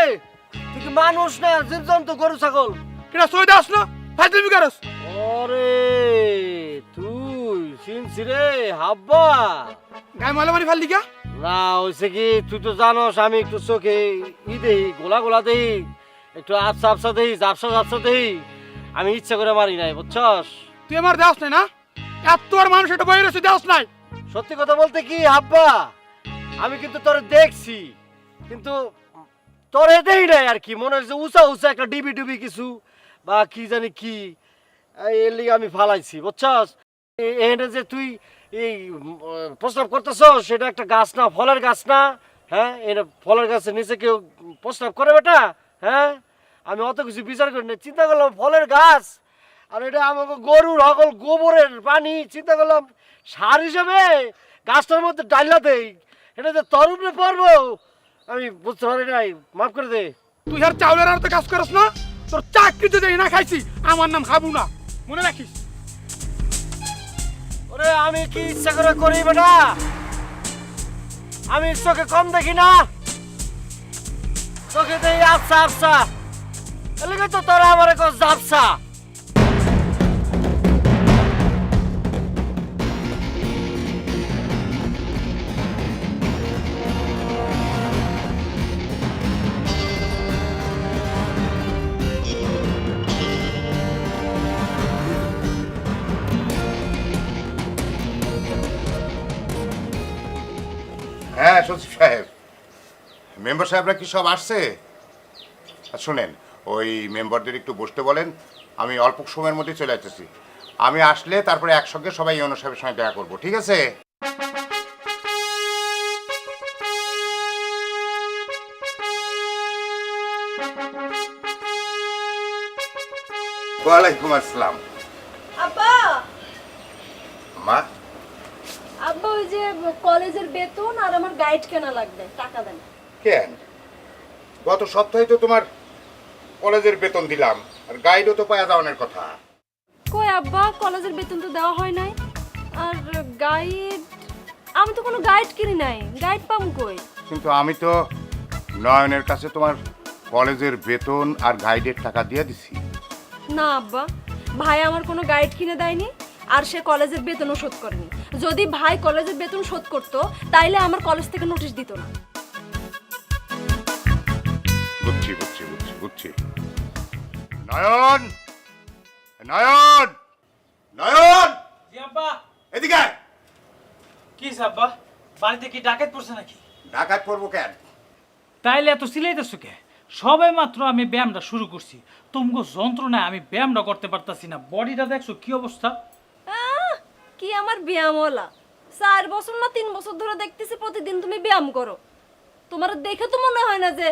তুই কি মানুষ না জীবজন্তু গরু ছাগল? কিনা সই দাস না ফাইজলামি করস? ওরে তুই চিনছি রে হাব্বা। গায়ে মালামারি ফাল দিকা? না হয়েছে কি, তুই তো জানোস আমি একটু চোখে দেই, গোলা গোলা দেই, একটু আবসা আবসা দেই, ঝাপসা ঝাপসা দেই। আমি ইচ্ছা করে মারি নাই, বুঝছস? তুই আমার দাস নাই না? এত আর মানুষ এটা বই রয়েছে দাস নাই। সত্যি কথা বলতে কি হাব্বা, আমি কিন্তু তোরে দেখছি, কিন্তু তোরে দেই নাই আর কি। মনে হচ্ছে উঁচা উঁচা একটা ডিবি ডুবি কিছু বা কি জানি কি, এর লিগে আমি ফালাইছি, বুঝছস? এখানে যে তুই এই প্রস্তাব করতেছ, সেটা একটা গাছ না, ফলের গাছ না? হ্যাঁ, এটা ফলের গাছের নিচে কেউ প্রস্তাব করে বেটা? হ্যাঁ, আমি অত কিছু বিচার করি না, চিন্তা করলাম ফলের গাছ, আর এটা আমাকে গরুর হকল গোবরের পানি, চিন্তা করলাম সার হিসেবে গাছটার মধ্যে ডাইলা দেই, এটা যে তোর উপরে পড়বো আমি বুঝতে পারি নাই, মাফ করে দে। তুই আর চাউলের আর তো কাজ করস না? তোর চাকরিতে দেই না খাইছি, আমার নাম খাবু না, মনে রাখিস। ওরে আমি কি ইচ্ছা করে করি বেটা? আমি চোখে কম দেখি না, চোখে দেখি আচ্ছা আচ্ছা, এলাকা তো তোরা আমার এক জাপসা। হ্যাঁ সচিব সাহেব, মেম্বার সাহেবরা কি সব আসছে? আর শুনেন, ওই মেম্বারদের একটু বসতে বলেন, আমি অল্প সময়ের মধ্যে চলে আসতেছি। আমি আসলে তারপরে একসঙ্গে সবাই ইউনো সাহেবের সঙ্গে দেখা করবো, ঠিক আছে? ওয়ালাইকুম আসসালাম। আব্বা, মা, আব্বা ওই যে কলেজের বেতন আর আমার গাইড কেনা লাগবে, টাকা দেন। কেন? গত সপ্তাহে তো তোমার কলেজের বেতন দিলাম, আর গাইডও তো পাওয়া যাওয়ার কথা। কই আব্বা, কলেজের বেতন তো দেওয়া হয় নাই। আর গাইড, আমি তো কোনো গাইড কিনি নাই, গাইড পাম কই? কিন্তু আমি তো নয়নের কাছে তোমার কলেজের বেতন আর গাইডের টাকা দিয়ে দিছি। না আব্বা, ভাই আমার কোনো গাইড কিনে দেয়নি, আর সে কলেজের বেতনও শোধ করেনি। যদি ভাই কলেজের বেতন শোধ করতো তাইলে আমার কলেজ থেকে নোটিশ দিত না। বুঝছি বুঝছি বুঝছি বুঝছি। নয়ন, নয়ন, নয়ন, জি আব্বা। এদিকে আয়। কি আব্বা, বাড়িতে কি ডাকাত পড়ছে নাকি? ডাকাত পড়বো কেন? তাইলে এত সিলাইতেছো কে? সবে মাত্র আমি ব্যায়ামটা শুরু করছি, তুমগো যন্ত্রণায় আমি ব্যায়ামটা করতে পারতাছি না। বডিটা দেখছো কি অবস্থা? কি আমার ব্যায়ামওয়ালা? 4 বছর না 3 বছর ধরে দেখতেছি প্রতিদিন তুমি ব্যায়াম করো। তোমার দেখে তো মনে হয় না যে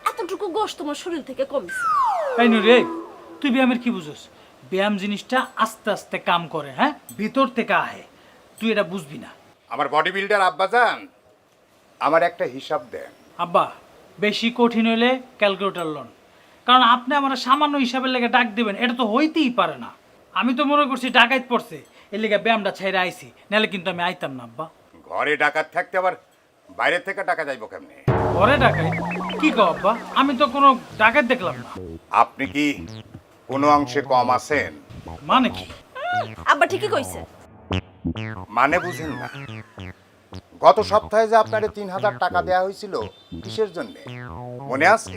এতটুকু গোশ তোমার শরীর থেকে কমছে। তাই রে, তুই ব্যায়ামের কি বুঝোস? ব্যায়াম জিনিসটা আস্তে আস্তে কাম করে, হ্যাঁ, ভিতর থেকে আহে। তুই এটা বুঝবি না। আমার বডি বিল্ডার আব্বাজান, আমার একটা হিসাব দেন। আব্বা, বেশি কঠিন হইলে ক্যালকুলেটর লন, কারণ আপনি আমার সামান্য হিসাবের লেগে ডাক দিবেন, এটা তো হইতেই পারে না। আমি তো মনে করছি ডাকাত পড়ছে, এর লেগে ব্যায়ামটা ছেড়ে আইছি, নাহলে কিন্তু আমি আইতাম না আব্বা। ঘরে ডাকাত থাকতে আবার বাইরে থেকে টাকা যাইব কেমনে? ঘরে ডাকাত? কি কও আব্বা, আমি তো কোনো ডাকাত দেখলাম না। আপনি কি কোনো অংশে কম আছেন? মানে কি? আব্বা ঠিকই কইছে। মানে বুঝেন না? গত সপ্তাহে যে আপনারে 3000 টাকা দেয়া হয়েছিল, কিসের জন্য মনে আছে?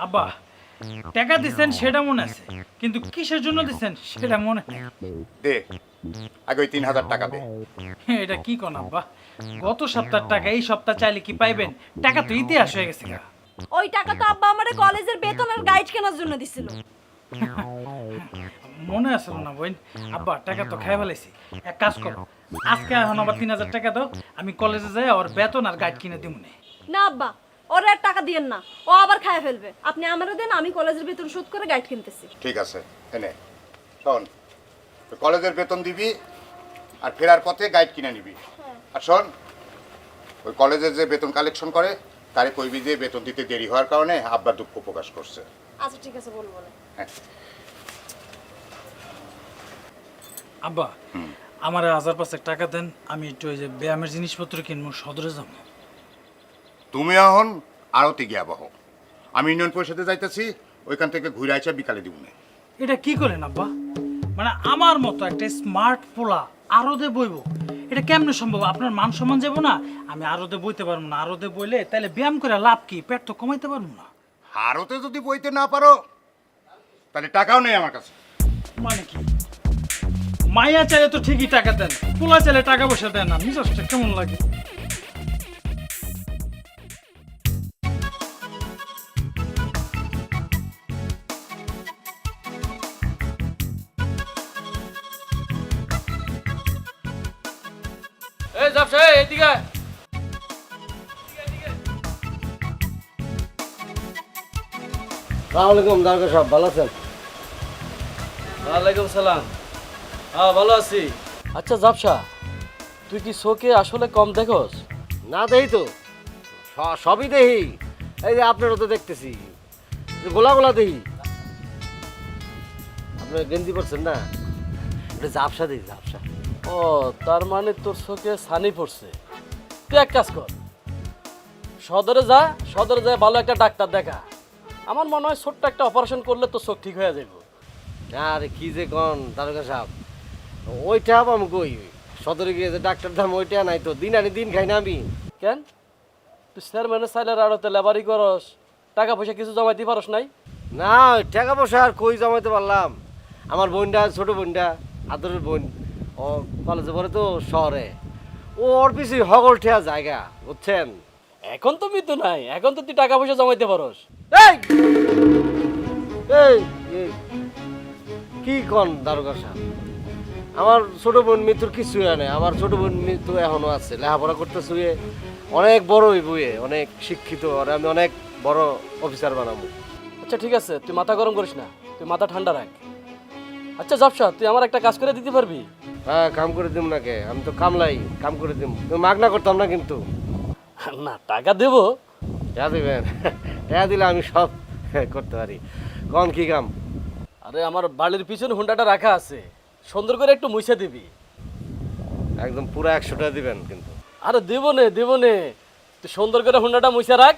আব্বা, টাকা দিছেন সেটা মনে আছে, কিন্তু কিসের জন্য দিছেন সেটা মনে নেই। দে, আগে ওই 3000 টাকা দে। এটা কি কোন আব্বা, গত সপ্তাহের টাকা এই সপ্তাহ চাইলে কি পাইবেন? টাকা তো ইতিহাস হয়ে গেছে গা। ওই টাকা তো আব্বা আমারে কলেজের বেতন আর গাইড কেনার জন্য দিছিল। মনে আছে না বোন? আব্বা, টাকা তো খাই ফেলাইছি। এক কাজ করো, আজকে এখন আবার 3000 টাকা দাও, আমি কলেজে যাই ওর বেতন আর গাইড কিনে দিব। না আব্বা, ওরে আর টাকা দিয়েন না, ও আবার খায় ফেলবে। আপনি আমারে দেন, আমি কলেজের বেতন শোধ করে গাইড কিনতেছি। ঠিক আছে, এনে শোন, তুই কলেজের বেতন দিবি আর ফেরার পথে গাইড কিনে নিবি। আর শোন, ওই কলেজের যে বেতন কালেকশন করে তারে কইবি যে বেতন দিতে দেরি হওয়ার কারণে আব্বা দুঃখ প্রকাশ করছে। আচ্ছা ঠিক আছে, বলবো না। হ্যাঁ। আব্বা, আমার 1000 টাকা দেন, আমি একটু ওই যে ব্যায়ামের জিনিসপত্র কিনবো, সদরে যাবো। তুমি এখন আরতি গিয়া বহ, আমি ইউনিয়ন পরিষদে যাইতেছি, ওইখান থেকে ঘুরে আইসা বিকালে দিব না। এটা কি করেন আব্বা? মানে আমার মতো একটা স্মার্ট পোলা আরদে বইব, এটা কেমনে সম্ভব? আপনার মান সম্মান যাবো না? আমি আরদে বইতে পারবো না। আরদে বইলে তাহলে ব্যায়াম করে লাভ কি? পেট তো কমাইতে পারবো না। হারতে যদি বইতে না পারো তাহলে টাকাও নেই আমার কাছে। মানে কি? মাইয়া চাইলে তো ঠিকই টাকা দেন, পোলা চাইলে টাকা পয়সা দেন না। মিজাজটা কেমন লাগে? এই ব্যবসা এদিকে সালাম আলাইকুম দারোগা সাহেব, ভালো আছেন? ওয়ালাইকুম সালাম। হ্যাঁ ভালো আছি। আচ্ছা জাবসা, তুই কি চোখে আসলে কম দেখোস? না দেই তো, সবই দেহি। এই যে আপনারও তো দেখতেছি, গোলা গোলা দেহি। আপনার গেঞ্জি পরছেন না, এটা ঝাপসা দেই, ঝাপসা। ও তার মানে তোর চোখে ছানি পড়ছে। তুই এক কাজ কর, সদরে যা, সদরে যায় ভালো একটা ডাক্তার দেখা। আমার মনে হয় ছোট্ট একটা অপারেশন করলে তোর চোখ ঠিক হয়ে যাবে। আরে কি যে কন দারোগা সাহেব, ওইটা আমি কই সদরে গিয়ে যে ডাক্তার দাম ওইটা নাই তো, দিন আনি দিন খাই না আমি। কেন তুই চেয়ারম্যানের সাইলের আড়তে লেবারি করস, টাকা পয়সা কিছু জমাইতে পারস নাই? না টাকা পয়সা আর কই জমাইতে পারলাম। আমার বোনটা, ছোট বোনটা, আদরের বোন, ও কলেজে পড়ে তো শহরে, ও ওর পিছু হগল ঠেয়া জায়গা, বুঝছেন? এখন তো মৃত্যু নাই, এখন তো তুই টাকা পয়সা জমাইতে পারস। এই এই এই, কি কন দারোগা সাহেব, আমার ছোট বোন মৃত্যুর কিছু হয় না। আমার ছোট বোন মৃত্যু এখনো আছে, লেখাপড়া করতে শুয়ে অনেক বড় বইয়ে, অনেক শিক্ষিত, আর আমি অনেক বড় অফিসার বানাবো। আচ্ছা ঠিক আছে, তুই মাথা গরম করিস না, তুই মাথা ঠান্ডা রাখ। আচ্ছা জাবসা, তুই আমার একটা কাজ করে দিতে পারবি? হ্যাঁ কাম করে দিম না কে, আমি তো কামলাই, কাম করে দিম। তুমি মাগনা করতাম না কিন্তু। না টাকা দেবো। টাকা দিবেন? টাকা দিলে আমি সব করতে পারি। কন কি কাম? আরে আমার বাড়ির পিছনে হুন্ডাটা রাখা আছে, সুন্দর করে একটু মুছে দিবি। একদম পুরো 100 টাকা দিবেন কিন্তু। আরে দেবো নে, তুই সুন্দর করে হুন্ডাটা মুছে রাখ।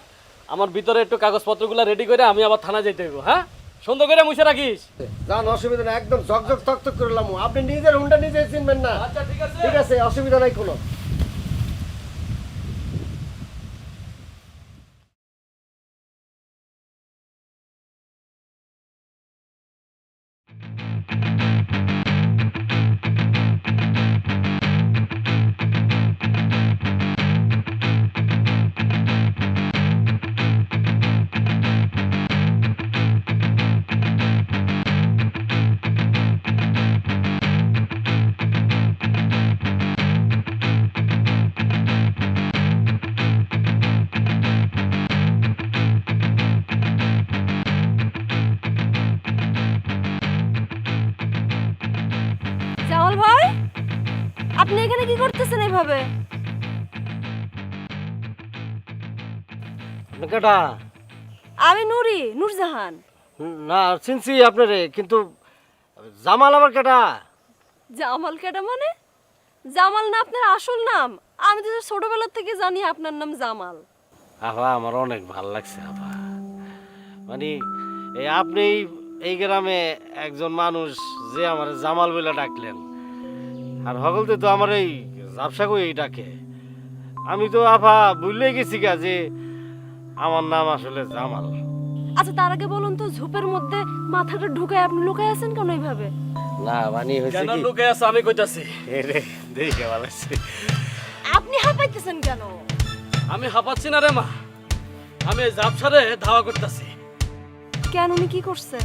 আমার ভিতরে একটু কাগজপত্রগুলো রেডি করে আমি আবার থানা যেতে হইব। হ্যাঁ সুন্দর করে মুছে রাখিস। জান অসুবিধা নেই, একদম ঝকঝক তকতক করলাম। আপনি নিজের হুন্ডা নিজে চিনবেন না। আচ্ছা ঠিক আছে। ঠিক আছে, অসুবিধা নাই কোনো। জামাল ভাই, আপনি এখানে কি করতেছেন এইভাবে? আপনি কেটা? আমি নুরি, নূরজাহান। না চিনছি আপনারে, কিন্তু জামাল আবার কেটা? জামাল কেডা মানে? জামাল না আপনার আসল নাম? আমি তো ছোটবেলা থেকে জানি আপনার নাম জামাল। আহা আমার অনেক ভাল লাগছে আবা, মানে এই আপনি এই গ্রামে একজন মানুষ যে আমার জামাল বলে ডাকলেন, আর হগলতে তো আমার এই ঝাপসা কই ডাকে। আমি তো আফা ভুলে গেছি গা যে আমার নাম আসলে জামাল। আচ্ছা তার আগে বলুন তো, ঝোপের মধ্যে মাথাটা ঢুকায় আপনি লুকায় আছেন কেন এইভাবে? না মানে হয়েছে কেন কি, লুকে আছে আমি কইতাছি। এরে দেখে ভালো লাগছে। আপনি হাঁপাইতেছেন কেন? আমি হাঁপাচ্ছি না রে মা, আমি এই জাবসারে ধাওয়া করতেছি। কেন, উনি কি করছে?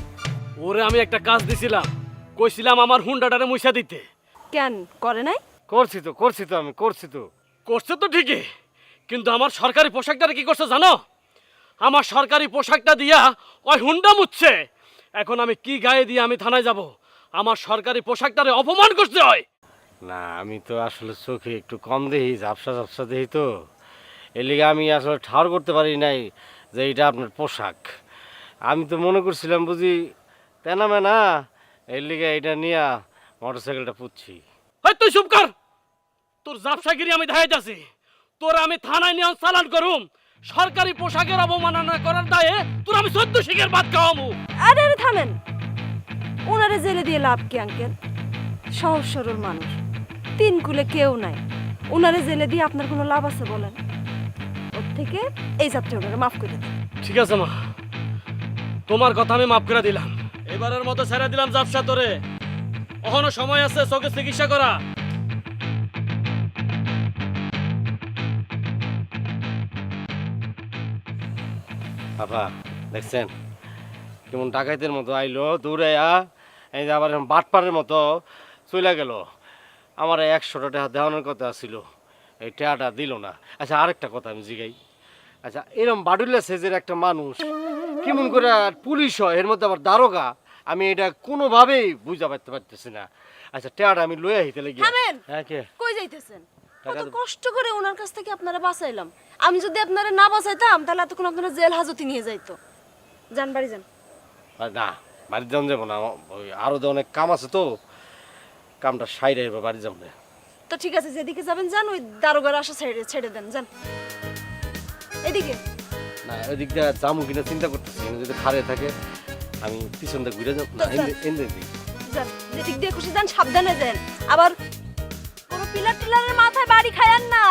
ওরে আমি একটা কাজ দিছিলাম, কইছিলাম আমার হুন্ডাটারে মুছা দিতে। কেন করে নাই? করছি তো আমি করছি তো। করছে তো ঠিকই, কিন্তু আমার সরকারি পোশাকটারে কি করছে জানো? আমার সরকারি পোশাকটা দিয়া ওই হুন্ডা মুছছে। এখন আমি কি গায়ে দিয়ে আমি থানায় যাব? আমার সরকারি পোশাকটারে অপমান করতে হয়। না আমি তো আসলে চোখে একটু কম দেখি, ঝাপসা ঝাপসা দেখি তো, এর লিগে আমি আসলে ঠাড় করতে পারি নাই যে এটা আপনার পোশাক। আমি তো মনে করছিলাম বুঝি তেনা মেনা, এর লিগে এটা নিয়ে মোটরসাইকেলটা পুচ্ছি। এই তুই চুপ কর, তোর জাবসাগিরি আমি দেখাইতাছি। তোর আমি থানায় নিয়ে চালান করুম, সরকারি পোশাকের অবমাননা করার দায়ে তোর আমি 14 শিখের ভাত খাওয়ামু। আরে আরে থামেন, ওনারে জেলে দিয়ে লাভ কি আঙ্কেল? সহজ সরল মানুষ, তিন কুলে কেউ নাই, ওনারে জেলে দিয়ে আপনার কোনো লাভ আছে বলেন? ওর থেকে এই যাত্রা ওনারে মাফ করে দেন। ঠিক আছে মা, তোমার কথা আমি মাফ করে দিলাম। এবারের মতো ছেড়ে দিলাম জাবসা তোরে। এখনো সময় আছে চোখের চিকিৎসা করা। বাবা দেখছেন কেমন ডাকাইতের মতো আইলো দৌড়াইয়া, এই যে আবার বাটপারের মতো চলে গেল। আমার 100টা টাকা দেওয়ানোর কথা ছিল, এই টাকাটা দিল না। আচ্ছা আরেকটা কথা আমি জিগাই, আচ্ছা এরকম বাডুল্লা সেজের একটা মানুষ কেমন করে পুলিশ হয়, এর মধ্যে আবার দারোগা, আমি এটা কোনোভাবেই বুঝা পারতে পারতেছি না। আচ্ছা টাকাটা আমি লয়ে আইতে লেগে। থামেন। হ্যাঁ কে কই যাইতেছেন? টাকা কত দেব। কষ্ট করে ওনার কাছ থেকে আপনারা বাঁচাইলাম। আমি যদি আপনারা না বাঁচাইতাম তাহলে এতক্ষণ আপনারা জেল হাজতে নিয়ে যাইতো। যান বাড়ি যান। না বাড়ির যান যাবো না, ওই আরো তো অনেক কাম আছে, তো কামটা সাইরে এবার বাড়ি যাবো না। তো ঠিক আছে, যেদিকে যাবেন যান, ওই দারোগার আশা ছেড়ে ছেড়ে দেন, যান এদিকে। না ওই দিক দিয়ে যাবো কিনা চিন্তা করতেছি, যদি খারে থাকে আমি পিছনটা ঘুরে যাবো না, এনে দিই। যান, যেদিক দিয়ে খুশি যান, সাবধানে যান। আবার কোনো পিলার টিলারের মাথায় বাড়ি খায়ান না।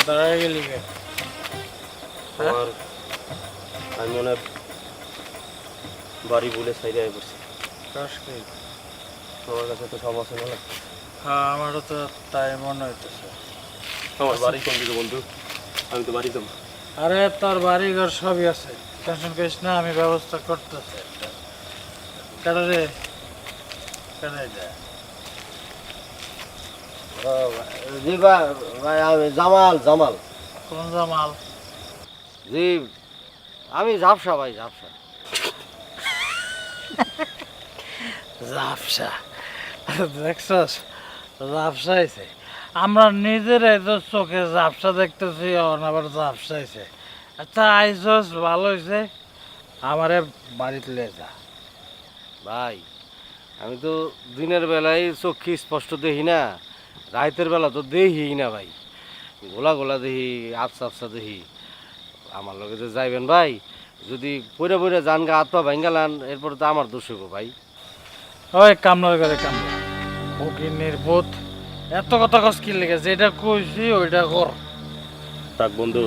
দাঁড়ায় গেলি কে? আমার আমি মনে হয় বাড়ি বলে সাইডে আয় করছি। তোমার কাছে তো সব আছে না? হ্যাঁ, আমারও তো তাই মনে হইতেছে। আমার বাড়ি কোন দিকে বন্ধু? আমি তো বাড়ি যাবো। আরে তোর বাড়ি ঘর সবই আছে, টেনশন করিস না, আমি ব্যবস্থা করতেছি একটা। কেডা রে? কেডা এটা? জি ভাই আমি জামাল। জামাল কোন জামাল? জি আমি ঝাপসা ভাই, ঝাপসা। জাফসা দেখছস? জাফসা হয়েছে। আমরা নিজেরাই তো চোখে জাফসা দেখতেছি, আবার জাফসা হয়েছে। আচ্ছা আইসস, ভালো হয়েছে। আমারে বাড়িতে লয়ে যা। ভাই আমি তো দিনের বেলায় চোখে স্পষ্ট দেখি না, রাতের বেলা তো দেখি না ভাই, গোলা গোলা দেখি, আফসা আফসা দেখি। আমার লগে যে যাইবেন ভাই, যদি পড়ে পড়ে জান গা হাত পা ভাঙ্গালান, এরপর তো আমার দোষ হইব ভাই। ওই কামলার ঘরে কামলা, ফকির বোধ এত কথা কস কি লেগে, যেটা কইছি ওইটা কর। থাক বন্ধু,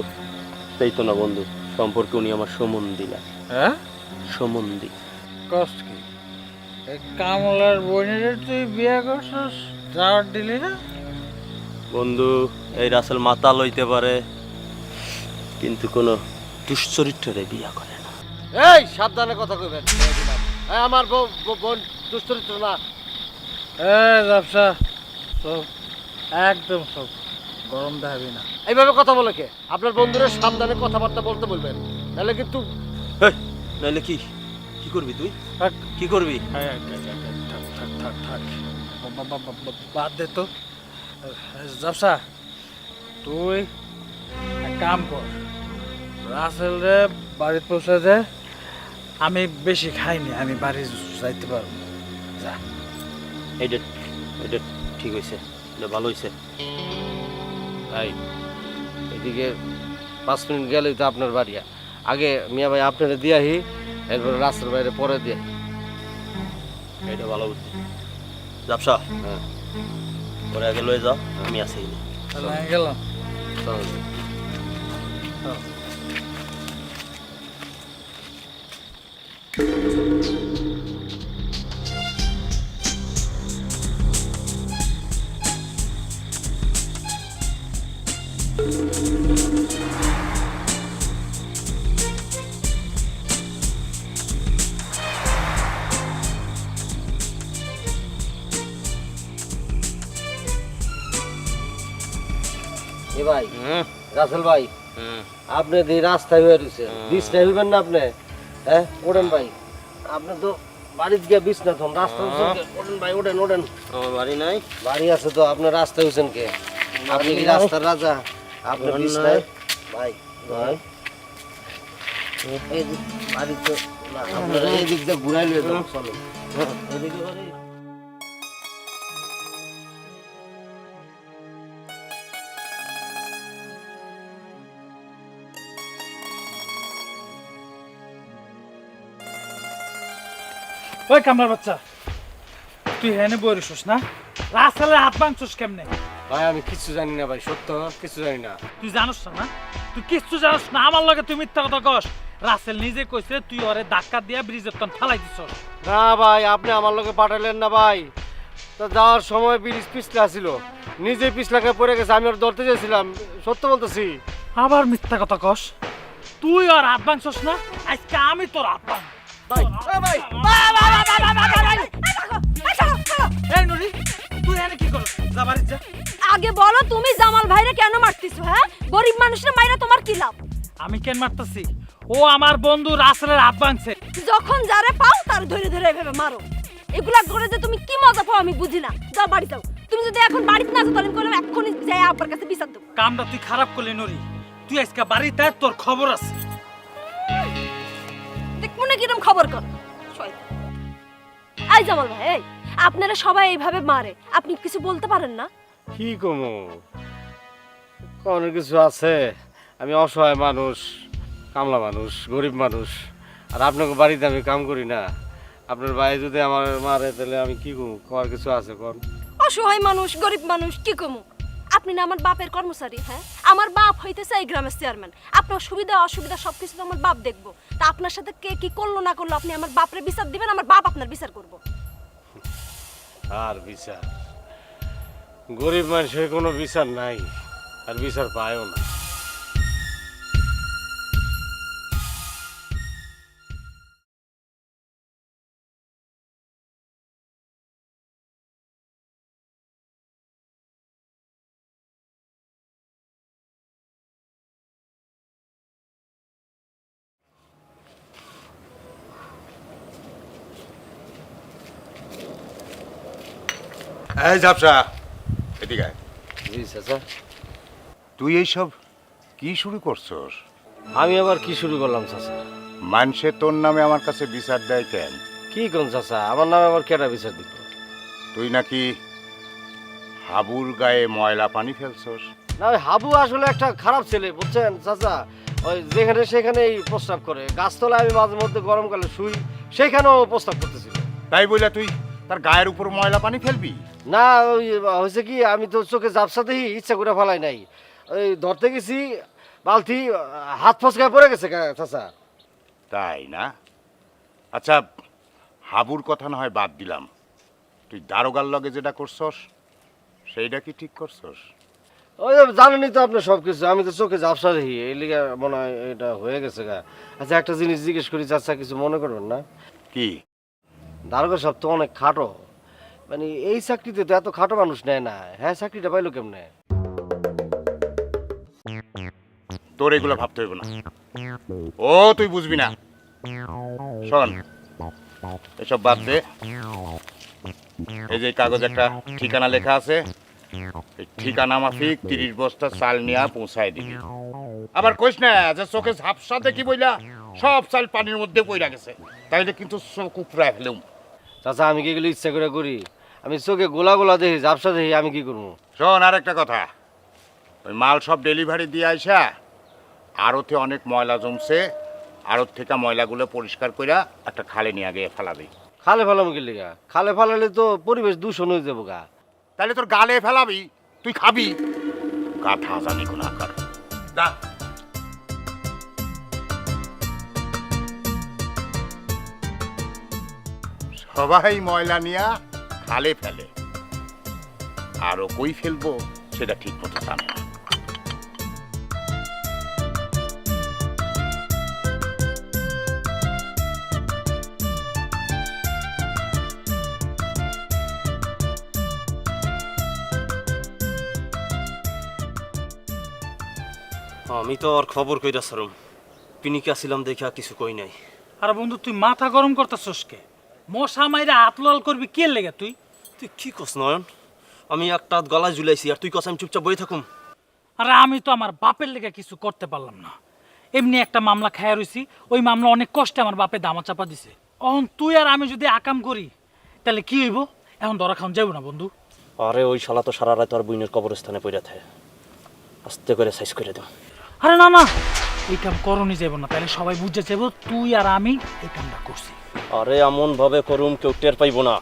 তাই তো না বন্ধু, সম্পর্কে উনি আমার সম্বন্ধী না। হ্যাঁ সম্বন্ধী কস কি? এই কামলার বোনের তুই বিয়ে করছস, যাওয়ার দিলি না? বন্ধু, এই রাসেল মাতাল হইতে পারে, কিন্তু কোনো দুশ্চরিত্রে বিয়া করে না। এই সাবধানে কথা কইবেন। এই আমার বোন দুশ্চরিত্র না। এ ব্যবসা সব একদম সব গরম দেখাবি না। এইভাবে কথা বলে কে? আপনার বন্ধুরা সাবধানে কথাবার্তা বলতে বলবেন, নাহলে কিন্তু হেই, নাইলে কি কি করবি তুই? থাক, কি করবি? থাক থাক থাক থাক, বাদ দে তো। ব্যবসা তুই এক কাম কর, রাসেল রে বাড়ি পৌঁছে দে। আমি বেশি খাইনি, আমি বাড়ি যাইতে পারবো। যা। এটা এটা ঠিক হয়েছে, এটা ভালো হয়েছে। ভাই এদিকে 5 মিনিট গেলেই তো আপনার বাড়ি। আগে মিয়া ভাই আপনারা দিয়ে আহি, এরপর রাস্তার বাইরে পরে দিয়ে। এটা ভালো বুদ্ধি। ব্যবসা হ্যাঁ পরে আগে লয়ে যাও, আমি আছি। তাহলে আমি গেলাম। চলো। এ ভাই রাসেল ভাই, আপনি রাস্তায় হয়ে রয়েছে, ডিস্টার্ব হইবেন না আপনি? হ্যাঁ ওড়েন ভাই। আপনি তো বাড়িতে গিয়ে বিছনা থন রাস্তা ওঠেন ভাই ওঠেন ওঠেন। আমার বাড়ি নাই। বাড়ি আছে তো আপনার রাস্তায় উঠছেন কে? আপনি কি রাস্তার রাজা? আপনার বিছনায় ভাই ভাই এই বাড়ি তো না, আপনারা এই দিক দিয়ে ঘুরাই লয়ে যান চলো। এদিকে বাড়ি। ওই কামলার বাচ্চা, তুই হেনে বই রিসোস না? রাস্তালে হাত ভাঙছস কেমনে? ভাই আমি কিছু জানি না ভাই, সত্য কিছু জানি না। তুই জানোস না? তুই কিচ্ছু জানোস না, আমার লগে তুই মিথ্যা কথা কস। রাসেল নিজে কইছে তুই ওরে ধাক্কা দিয়া ব্রিজের তন ঠালাই দিছস। না ভাই আপনি আমার লোকে পাঠালেন না ভাই। তো যাওয়ার সময় ব্রিজ পিছলা ছিল, নিজে পিছলাকে পড়ে গেছে, আমি ওর ধরতে চেয়েছিলাম, সত্য বলতেছি। আবার মিথ্যা কথা কস? তুই আর হাত ভাঙছস না? আজকে আমি তোর হাত ভাঙ। ভাই ভাই এই নুরি, তুই এনে কি করছ? যা বাড়ি যা। আগে বলো তুমি জামাল ভাইরে কেন মারতিছো? হ্যাঁ, গরিব মানুষের মাইরা তোমার কি লাভ? আমি কেন মারতাছি? ও আমার বন্ধু রাসেলের হাত ভাঙছে। যখন যারে পাও তার ধরে ধরে এভাবে মারো। এগুলা করে যে তুমি কি মজা পাও আমি বুঝি না। যাও বাড়ি যাও। তুমি যদি এখন বাড়িতে না যাও তাহলে আমি কইলাম এক্ষুনি যাই আব্বার কাছে বিচার দেব। কামটা তুই খারাপ করলি নুরি। তুই আজকে বাড়িতে তোর খবর আছে। দেখুন না কিরম খবর কর। শয়তান। এই জামাল ভাই, এই আপনারা সবাই এইভাবে মারে, আপনি কিছু বলতে পারেন না? কি কমু, অনেক কিছু আছে। আমি অসহায় মানুষ, কামলা মানুষ, গরিব মানুষ, আর আপনাকে বাড়িতে আমি কাম করি না। আপনার ভাই যদি আমার মারে তাহলে আমি কি করবো? করার কিছু আছে কোন? অসহায় মানুষ, গরিব মানুষ, কি কমু? আপনি না আমার বাপের কর্মচারী। হ্যাঁ, আমার বাপ হইতেছে এই গ্রামের চেয়ারম্যান। আপনার সুবিধা অসুবিধা সবকিছু তো আমার বাপ দেখবো। তা আপনার সাথে কে কি করলো না করলো আপনি আমার বাপরে বিচার দিবেন, আমার বাপ আপনার বিচার করবো। আর বিচার, গরিব মানুষের কোনো বিচার নাই, আর বিচার পায়ও না। এই ঝাপসা, এদিকে আয়। জি চাচা। তুই এইসব কি শুরু করছস? আমি আবার কি শুরু করলাম চাচা? মানুষে তোর নামে আমার কাছে বিচার দেয় কেন? কি কোন চাচা, আমার নামে আবার কেটা বিচার দিত? তুই নাকি হাবুর গায়ে ময়লা পানি ফেলছস? না ওই হাবু আসলে একটা খারাপ ছেলে বুঝছেন চাচা। ওই যেখানে সেখানেই প্রস্তাব করে, গাছতলায় আমি মাঝে মধ্যে গরমকালে শুই, সেখানেও প্রস্তাব করতেছিল। তাই বলে তুই তার গায়ের উপর ময়লা পানি ফেলবি? না ওই হয়েছে কি, আমি তো চোখে ঝাপসা দেখি, ইচ্ছা করে ফেলাই নাই। ওই ধরতে গেছি, বালতি হাত ফসকায় পড়ে গেছে চাচা। তাই না? আচ্ছা, হাবুর কথা না হয় বাদ দিলাম, তুই দারোগার লগে যেটা করছস সেইটা কি ঠিক করছস? ওই জানেনই তো আপনি সব কিছু, আমি তো চোখে ঝাপসা দেখি, এই লিগে মনে হয় এটা হয়ে গেছে গা। আচ্ছা একটা জিনিস জিজ্ঞেস করি চাচা, কিছু মনে করবেন না? কি? দারোগা সব তো অনেক খাটো, মানে এই চাকরিতে তো এত খাটো মানুষ নেয় না। হ্যাঁ, চাকরিটা পাইলো কেমনে? তোর এগুলো ভাবতে হইব না, ও তুই বুঝবি না। শোন, এসব বাদ দে। এই যে কাগজ একটা ঠিকানা লেখা আছে, এই ঠিকানা মাফিক 30 বস্তা চাল নিয়ে পৌঁছায় দিবি। আবার কইস না যে চোখে ঝাপসা দেখি বইলা সব চাল পানির মধ্যে পইরা গেছে, তাইলে কিন্তু চোখ উপড়ায় ফেলুম। চাচা আমি কি এগুলো ইচ্ছা করে করি? আমি চোখে গোলা গোলা দেখি, ঝাপসা দেখি, আমি কি করবো? শোন আর একটা কথা, ওই মাল সব ডেলিভারি দিয়ে আইসা আড়তে অনেক ময়লা জমছে, আড়ত থেকে ময়লাগুলো পরিষ্কার কইরা একটা খালে নিয়ে গিয়ে ফেলাবি। খালে ফেলাম কি লিগা? খালে ফেলালে তো পরিবেশ দূষণ হয়ে যাবো গা। তাহলে তোর গালে ফেলাবি, তুই খাবি। কথা জানি কোন আকার দা। সবাই ময়লা নিয়া খালে ফেলে, আরো কই ফেলবো সেটা ঠিক মতো জানে না। আমি তো আর খবর কইরা সারম, পিনিকে আসিলাম দেখা কিছু কই নাই। আর বন্ধু তুই মাথা গরম করতেছস কে? মশা মাইরা আতলাল করবি কে লেগে তুই? তুই কি কস নয়ন? আমি একটা হাত গলায় ঝুলাইছি আর তুই কস আমি চুপচাপ বই থাকুম? আরে আমি তো আমার বাপের লেগে কিছু করতে পারলাম না। এমনি একটা মামলা খায়া রইছি, ওই মামলা অনেক কষ্টে আমার বাপে দামা চাপা দিছে। এখন তুই আর আমি যদি আকাম করি তাহলে কি হইব? এখন ধরা খাওয়া যাবো না বন্ধু। আরে ওই শালা তো সারা রাত আর বইনের কবরস্থানে পড়ে থাকে, আস্তে করে সাইজ করে দাও। আরে না না, এই কাম করণই যাব না, তাহলে সবাই বুঝে যাবো তুই আর আমি এই কামটা করছি। আরে এমন ভাবে করুম কেউ টের পাইব না।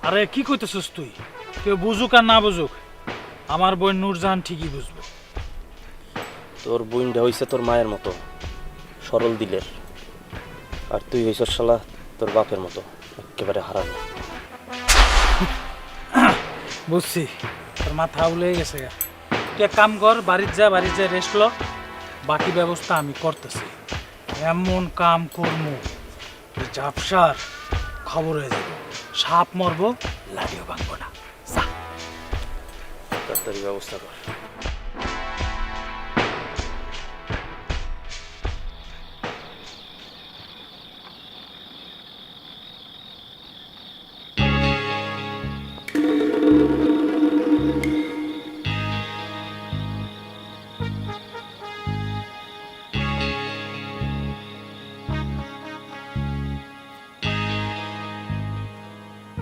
আরে কি কইতেছিস তুই? কেউ বুঝুক আর না বুঝুক, আমার বোন নূরজাহান ঠিকই বুঝবো। তোর বইনটা হইছে তোর মায়ের মতো সরল দিলের, আর তুই হইছ শালা তোর বাপের মতো একেবারে হারানো। বুঝছি, তোর মাথা উলে গেছে গা। তুই এক কাম কর, বাড়ির যা রেস্ট ল, বাকি ব্যবস্থা আমি করতেছি। এমন কাম করমু যে জাপসার খবর হয়ে যাবে, সাপ মরবো লাঠিও ভাঙবো না। যা। তাড়াতাড়ি ব্যবস্থা কর।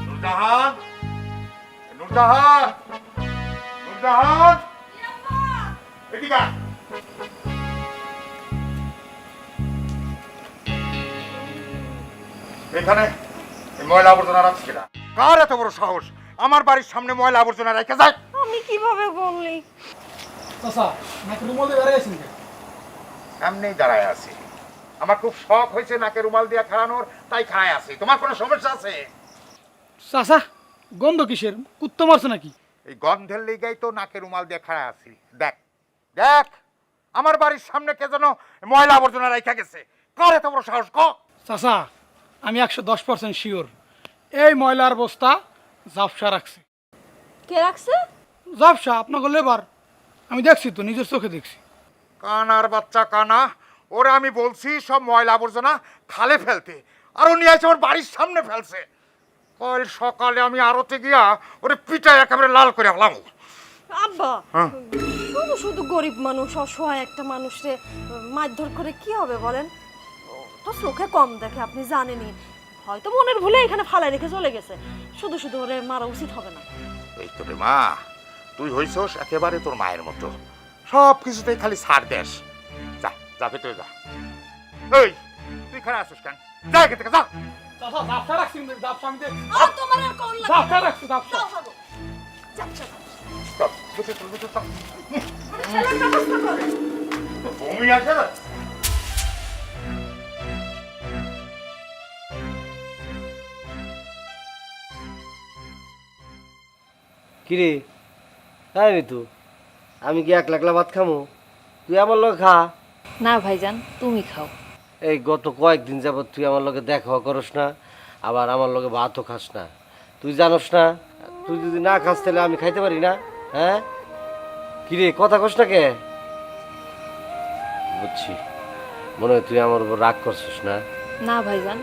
নূরজাহান, নূরজাহান, নূরজাহান, এদিকে আয়। এখানে এই ময়লা আবর্জনা রাখছি না। কার এত বড় সাহস আমার বাড়ির সামনে ময়লা আবর্জনা রেখে যায়? আমি কিভাবে বললি? চাচা নাকি রুমাল দিয়ে বেড়ে আছেন? এমনি দাঁড়ায় আছি, আমার খুব শখ হয়েছে নাকে রুমাল দিয়ে খাড়ানোর, তাই খাড়ায় আছি। তোমার কোনো সমস্যা আছে? চাচা গন্ধ কিসের? কুত্তো মারছে নাকি? এই গন্ধের লেগেই তো নাকে রুমাল দিয়ে খাড়া আছি। দেখ দেখ, আমার বাড়ির সামনে কে যেন ময়লা আবর্জনা রেখে গেছে। কার এত বড় সাহস? চাচা আমি 110% শিওর এই ময়লার বস্তা জাপসা রাখছে। কে রাখছে? জাপসা আপনাকে লেবার, আমি দেখছি তো, নিজের চোখে দেখছি। কানার বাচ্চা কানা, ওরে আমি বলছি সব ময়লা আবর্জনা খালে ফেলতে, আর ও নিয়ে এসে আমার বাড়ির সামনে ফেলছে। কাল সকালে আমি আড়তে গিয়া ওরে পিটায় একেবারে লাল করে ফেলাম। আব্বা, হ্যাঁ। শুধু শুধু গরিব মানুষ, অসহায় একটা মানুষরে মারধর করে কি হবে বলেন? ও তো চোখে কম দেখে, আপনি জানেনই। হয়তো মনের ভুলে এখানে ফালাই রেখে চলে গেছে। শুধু শুধু ওরে মারা উচিত হবে না। এই তো রে মা, তুই হইছস একেবারে তোর মায়ের মতো, সব কিছুতেই খালি ছাড় দেস। যা যা ভেতরে যা। এই তুই খারাপ আসিস কেন? যা এখান থেকে যা। চাচা জাপসা রাখছি, জাপসা আমি দেখছি। আর তোমার আর কোন লাগে? জাপসা রাখছি, জাপসা। যাও ভাগো। যাচ্ছো না। চল, ভেতরে চল, ভেতরে চল। ছেলের ব্যবস্থা করো। বমি আসে না? কিরে তাই মিতু, আমি কি একলা একলা ভাত খামো? তুই আমার লগে খা। না ভাইজান, তুমি খাও। এই গত কয়েকদিন যাবত তুই আমার লগে দেখা করস না, আবার আমার লগে ভাতও খাস না। তুই জানোস না, তুই যদি না খাস তাহলে আমি খাইতে পারি না। হ্যাঁ কিরে কথা কস না কে? বুঝছি, মনে হয় তুই আমার উপর রাগ করছিস না? না ভাইজান,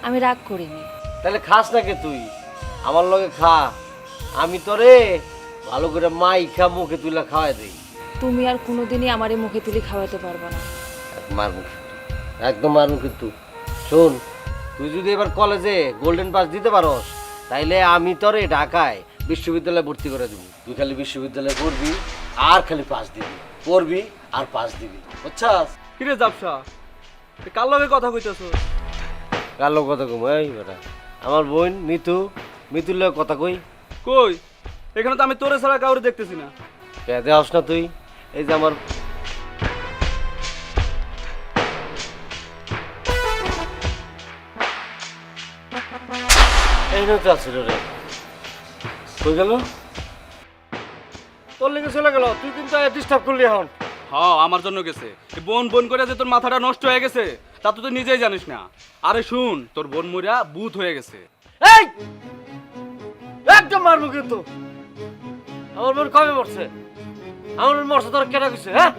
আমি রাগ করিনি। তাহলে খাস না কে তুই? আমার লগে খা, আমি তোরে ভালো করে মাইখা মুখে তুলে খাওয়াই দিই। তুমি আর কোনোদিনই আমারে মুখে তুলে খাওয়াতে পারবে না। মারবো, একদম মারবো। কিন্তু শোন, তুই যদি এবার কলেজে গোল্ডেন পাস দিতে পারস, তাইলে আমি তোরে ঢাকায় বিশ্ববিদ্যালয়ে ভর্তি করে দিব। তুই খালি বিশ্ববিদ্যালয়ে পড়বি আর খালি পাস দিবি, পড়বি আর পাস দিবি, বুঝছাস? কিরে জাপসা, কার লগে কথা কইতেছ? কালো কথা কম, এই বেটা আমার বোন মিতু, মিতুর লগে কথা কই। কই, এখানে তো আমি তোরে ছাড়া কাউরে দেখতেছি না। পেঁদে হস না তুই? এই যে আমার এই তো আছে রে, কই গেল? তোর লেগে চলে গেল, তুই কিন্তু ডিস্টার্ব করলি এখন। হ্যাঁ, আমার জন্য গেছে। বোন বোন করে যে তোর মাথাটা নষ্ট হয়ে গেছে তা তো তুই নিজেই জানিস না। আরে শুন, তোর বোন মরিয়া ভূত হয়ে গেছে। এই একদম মারবো কিন্তু। আমার বোন কবে মরছে? আমার বোন মরছে তোর কেটা কইছে? হ্যাঁ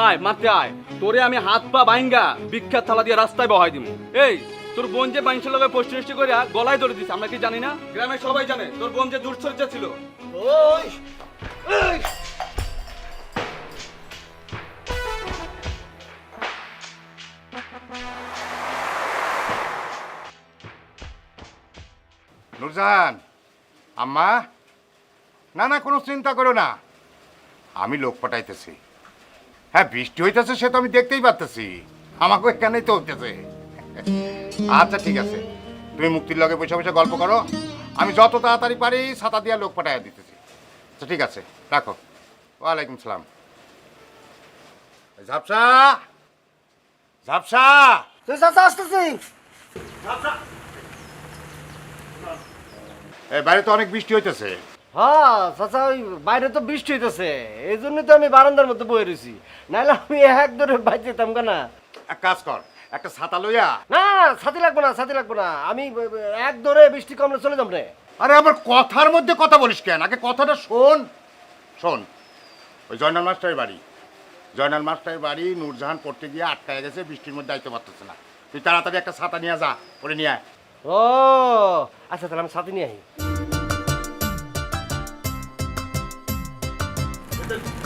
আয় মারতে আয়, তোরে আমি হাত পা বাইঙ্গা বিখ্যাত থালা দিয়ে রাস্তায় বহাই দিব। এই তোর বোন যে বাইনশের লগে পোস্ট করে গলায় ধরে দিছে, আমরা কি জানি না? গ্রামে সবাই জানে তোর বোন যে দুশ্চর্যা ছিল। ওই এই নুরজাহান, আম্মা, না না কোনো চিন্তা করো না, আমি লোক পাঠাইতেছি। হ্যাঁ বৃষ্টি হইতেছে সে তো আমি দেখতেই পারতেছি, আমাকে এখানেই তো হইতেছে। আচ্ছা ঠিক আছে, তুমি মুক্তির লগে বসে বসে গল্প করো, আমি যত তাড়াতাড়ি পারি ছাতা দিয়া লোক পাঠাইয়া দিতেছি। আচ্ছা ঠিক আছে, রাখো। ওয়ালাইকুম সালাম। ঝাপসা, ঝাপসা, তুই চাচা আসতেছি। এই বাইরে তো অনেক বৃষ্টি হইতেছে। হ্যাঁ চাচা, ওই বাইরে তো বৃষ্টি হইতেছে, এই জন্য তো আমি বারান্দার মধ্যে বয়ে রয়েছি, নাহলে আমি এক ধরে বাইরে যেতাম কেনা। এক কাজ কর, একটা ছাতা লইয়া। না না, ছাতি লাগবো না, ছাতি লাগবো না, আমি এক ধরে বৃষ্টি কমলে চলে যাবো রে। আরে আমার কথার মধ্যে কথা বলিস কেন? আগে কথাটা শোন। শোন, ওই জয়নাল মাস্টারের বাড়ি, জয়নাল মাস্টারের বাড়ি নূরজাহান পড়তে গিয়ে আটকায় গেছে, বৃষ্টির মধ্যে আইতে পারতেছে না। তুই তাড়াতাড়ি একটা ছাতা নিয়ে যা, পরে নিয়ে আয়। ও আচ্ছা, তাহলে আমি ছাতি নিয়ে আই।